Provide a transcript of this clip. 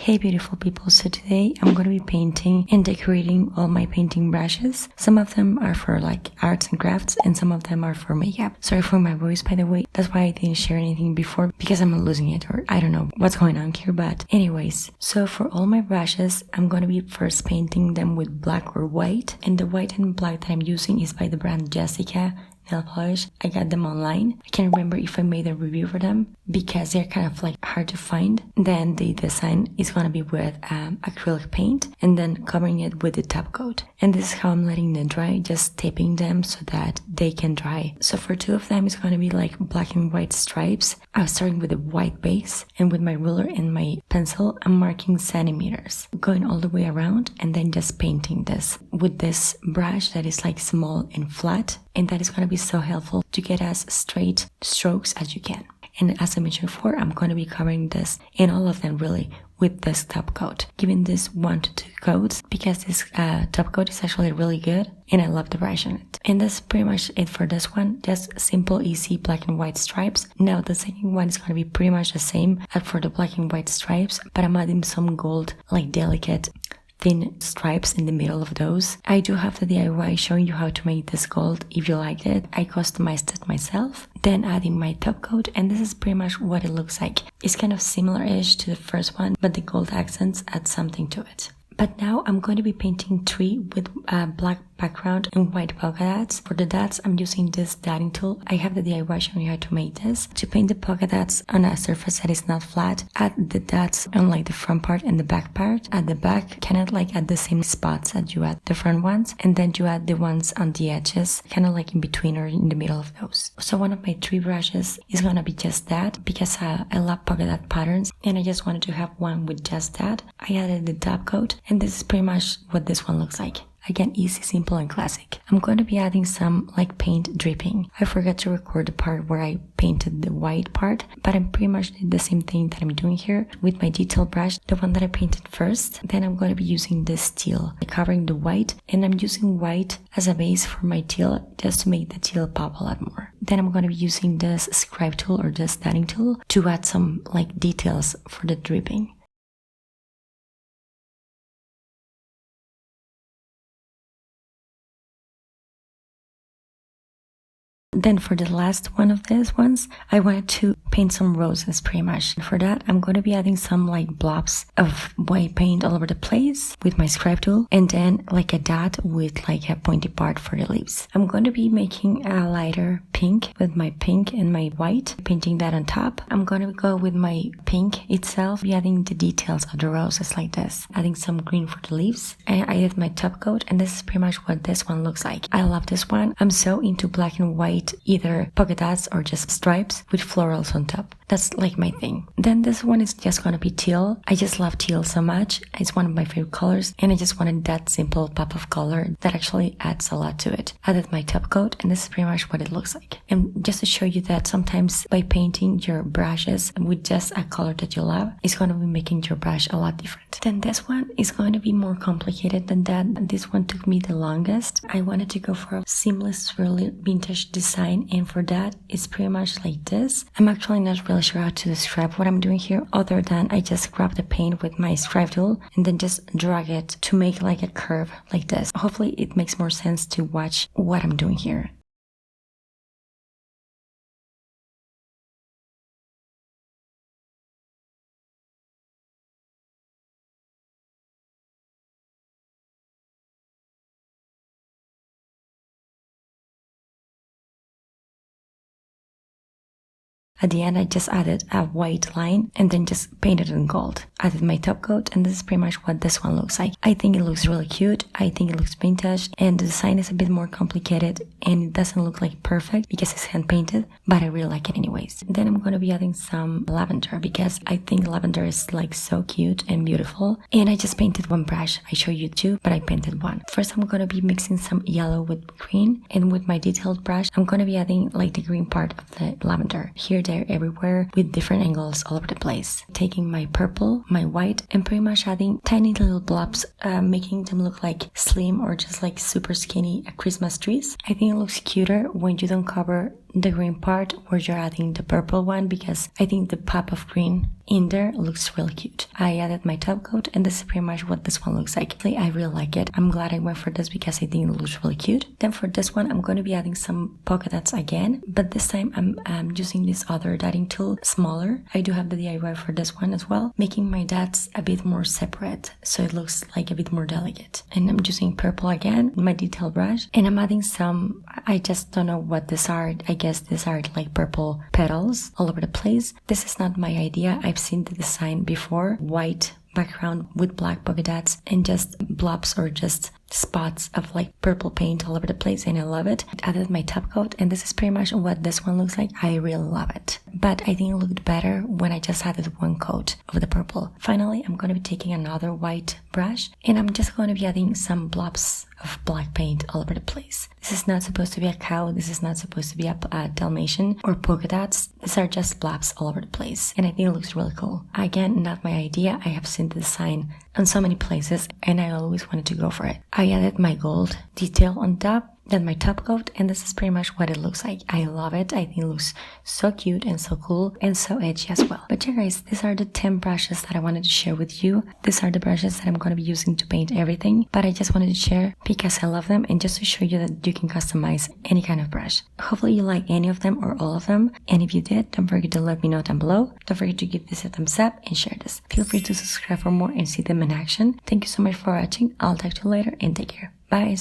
Hey beautiful people, so today I'm going to be painting and decorating all my painting brushes. Some of them are for like arts and crafts and some of them are for makeup. Sorry for my voice, by the way, that's why I didn't share anything before, because I'm losing it, or I don't know what's going on here. But anyways, so for all my brushes I'm going to be first painting them with black or white, and the white and black that I'm using is by the brand Jessica nail polish. I got them online. I can't remember if I made a review for them because they're kind of like hard to find. Then the design is gonna be with acrylic paint and then covering it with the top coat. And this is how I'm letting them dry, just taping them so that they can dry. So for two of them it's gonna be like black and white stripes. I'm starting with a white base, and with my ruler and my pencil I'm marking centimeters, going all the way around, and then just painting this with this brush that is like small and flat, and that is going to be so helpful to get as straight strokes as you can. And as I mentioned before, I'm going to be covering this in all of them really with this top coat, giving this 1 to 2 coats because this top coat is actually really good and I love the brush on it. And that's pretty much it for this one, just simple easy black and white stripes. Now the second one is going to be pretty much the same as for the black and white stripes, but I'm adding some gold, like delicate thin stripes in the middle of those. I do have the DIY showing you how to make this gold if you liked it. I customized it myself. Then adding my top coat, and this is pretty much what it looks like. It's kind of similar-ish to the first one, but the gold accents add something to it. But now I'm going to be painting three with black background and white polka dots. For the dots, I'm using this dotting tool. I have the DIY showing you how to make this. To paint the polka dots on a surface that is not flat, add the dots on like the front part and the back part. At the back, kind of like at the same spots as you add the front ones, and then you add the ones on the edges, kind of like in between or in the middle of those. So one of my three brushes is gonna be just that, because I love polka dot patterns, and I just wanted to have one with just that. I added the top coat, and this is pretty much what this one looks like. Again, easy, simple, and classic. I'm going to be adding some like paint dripping. I forgot to record the part where I painted the white part, but I'm pretty much did the same thing that I'm doing here with my detail brush, the one that I painted first. Then I'm going to be using this teal, covering the white, and I'm using white as a base for my teal just to make the teal pop a lot more. Then I'm going to be using this scribe tool or this dotting tool to add some like details for the dripping. Then for the last one of these ones, I wanted to paint some roses pretty much. For that, I'm going to be adding some like blobs of white paint all over the place with my scribe tool, and then like a dot with like a pointy part for the leaves. I'm going to be making a lighter pink with my pink and my white, painting that on top. I'm going to go with my pink itself, be adding the details of the roses like this, adding some green for the leaves. And I did my top coat, and this is pretty much what this one looks like. I love this one. I'm so into black and white, either polka dots or just stripes with florals on top. That's like my thing. Then this one is just gonna be teal. I just love teal so much. It's one of my favorite colors, and I just wanted that simple pop of color that actually adds a lot to it. Added my top coat, and this is pretty much what it looks like. And just to show you that sometimes by painting your brushes with just a color that you love, it's going to be making your brush a lot different. Then this one is going to be more complicated than that. This one took me the longest. I wanted to go for a seamless, really vintage design, and for that, it's pretty much like this. I'm actually not really sure how to describe what I'm doing here, other than I just grab the paint with my scribe tool and then just drag it to make like a curve like this. Hopefully it makes more sense to watch what I'm doing here. At the end, I just added a white line and then just painted it in gold. Added my top coat, and this is pretty much what this one looks like. I think it looks really cute. I think it looks vintage, and the design is a bit more complicated and it doesn't look like perfect because it's hand painted, but I really like it anyways. Then I'm going to be adding some lavender because I think lavender is like so cute and beautiful. And I just painted one brush. I show you two, but I painted one. First, I'm going to be mixing some yellow with green, and with my detailed brush, I'm going to be adding like the green part of the lavender here, there, everywhere, with different angles all over the place. Taking my purple, my white, and pretty much adding tiny little blobs, making them look like slim or just like super skinny Christmas trees. I think it looks cuter when you don't cover the green part where you're adding the purple one, because I think the pop of green in there looks really cute. I added my top coat, and this is pretty much what this one looks like. I really like it. I'm glad I went for this because I think it looks really cute. Then for this one, I'm going to be adding some polka dots again, but this time I'm using this other dotting tool, smaller. I do have the DIY for this one as well, making my dots a bit more separate so it looks like a bit more delicate. And I'm using purple again, my detail brush, and I'm adding some, I just don't know what these are. I guess these are like purple petals all over the place. This is not my idea. I've seen the design before, white background with black polka dots and just blobs or just spots of like purple paint all over the place, and I love it. I added my top coat, and this is pretty much what this one looks like. I really love it, but I think it looked better when I just added one coat of the purple. Finally, I'm going to be taking another white brush, and I'm just going to be adding some blobs of black paint all over the place. This is not supposed to be a cow. This is not supposed to be a Dalmatian or polka dots. These are just blobs all over the place, and I think it looks really cool. Again, not my idea. I have seen the design on so many places, and I always wanted to go for it. I added my gold detail on top, then my top coat, and this is pretty much what it looks like. I love it. I think it looks so cute and so cool and so edgy as well. But yeah guys, these are the 10 brushes that I wanted to share with you. These are the brushes that I'm going to be using to paint everything, but I just wanted to share because I love them and just to show you that you can customize any kind of brush. Hopefully you like any of them or all of them, and if you did, don't forget to let me know down below. Don't forget to give this a thumbs up and share this. Feel free to subscribe for more and see them in action. Thank you so much for watching. I'll talk to you later and take care. Bye.